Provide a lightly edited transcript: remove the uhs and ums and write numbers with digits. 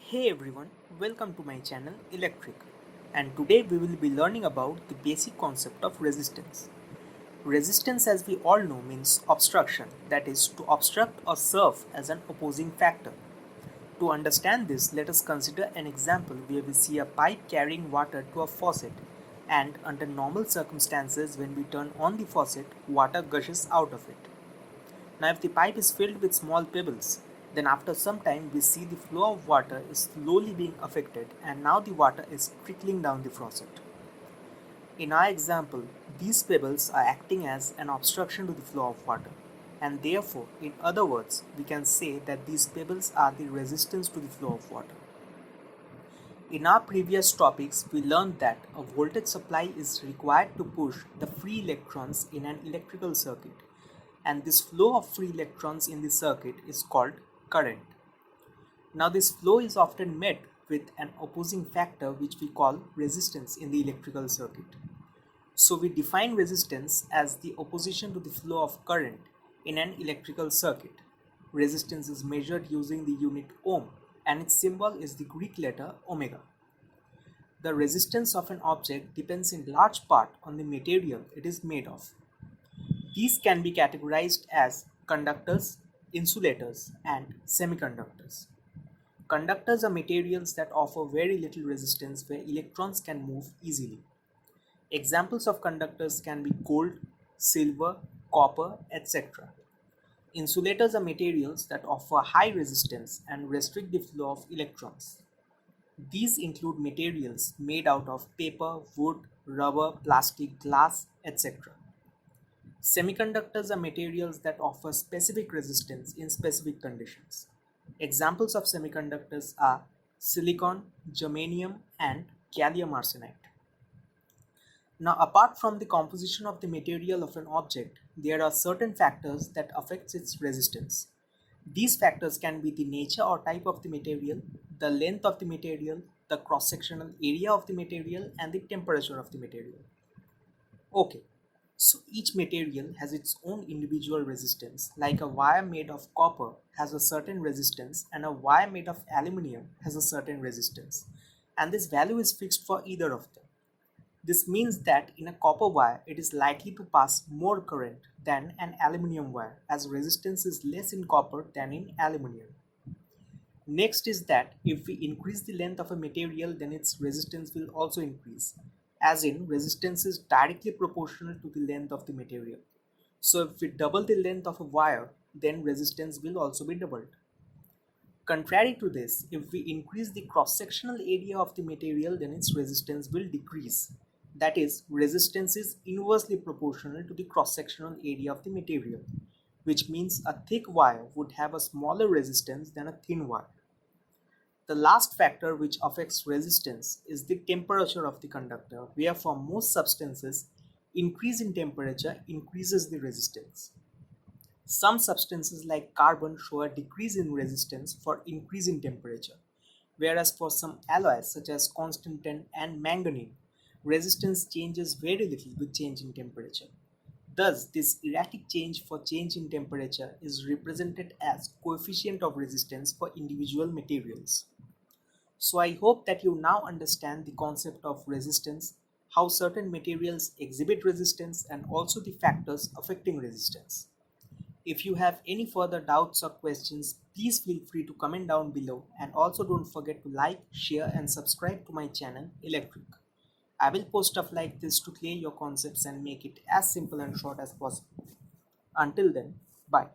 Hey everyone, welcome to my channel Electrick, and today we will be learning about the basic concept of resistance. Resistance, as we all know, means obstruction, that is, to obstruct or serve as an opposing factor. To understand this, let us consider an example where we see a pipe carrying water to a faucet, and under normal circumstances, when we turn on the faucet, water gushes out of it. Now, if the pipe is filled with small pebbles, then after some time we see the flow of water is slowly being affected and now the water is trickling down the faucet. In our example, these pebbles are acting as an obstruction to the flow of water, and therefore, in other words, we can say that these pebbles are the resistance to the flow of water. In our previous topics, we learned that a voltage supply is required to push the free electrons in an electrical circuit, and this flow of free electrons in the circuit is called current. Now, this flow is often met with an opposing factor which we call resistance in the electrical circuit. So, we define resistance as the opposition to the flow of current in an electrical circuit. Resistance is measured using the unit ohm, and its symbol is the Greek letter omega. The resistance of an object depends in large part on the material it is made of. These can be categorized as conductors, insulators, and semiconductors. Conductors are materials that offer very little resistance where electrons can move easily. Examples of conductors can be gold, silver, copper, etc. Insulators are materials that offer high resistance and restrict the flow of electrons. These include materials made out of paper, wood, rubber, plastic, glass, etc. Semiconductors are materials that offer specific resistance in specific conditions. Examples of semiconductors are silicon, germanium, and gallium arsenide. Now, apart from the composition of the material of an object, there are certain factors that affect its resistance. These factors can be the nature or type of the material, the length of the material, the cross-sectional area of the material, and the temperature of the material. Okay, so each material has its own individual resistance, like a wire made of copper has a certain resistance and a wire made of aluminum has a certain resistance, and this value is fixed for either of them. This means that in a copper wire, it is likely to pass more current than an aluminum wire, as resistance is less in copper than in aluminum. Next is that if we increase the length of a material, then its resistance will also increase, as in resistance is directly proportional to the length of the material. So if we double the length of a wire, then resistance will also be doubled. Contrary to this, if we increase the cross-sectional area of the material, then its resistance will decrease. That is, resistance is inversely proportional to the cross-sectional area of the material, which means a thick wire would have a smaller resistance than a thin wire. The last factor which affects resistance is the temperature of the conductor, where for most substances, increase in temperature increases the resistance. Some substances like carbon show a decrease in resistance for increase in temperature, whereas for some alloys such as constantan and manganese, resistance changes very little with change in temperature. Thus, this erratic change for change in temperature is represented as coefficient of resistance for individual materials. So I hope that you now understand the concept of resistance, how certain materials exhibit resistance, and also the factors affecting resistance. If you have any further doubts or questions, please feel free to comment down below, and also don't forget to like, share and subscribe to my channel Electric. I will post stuff like this to clear your concepts and make it as simple and short as possible. Until then, bye.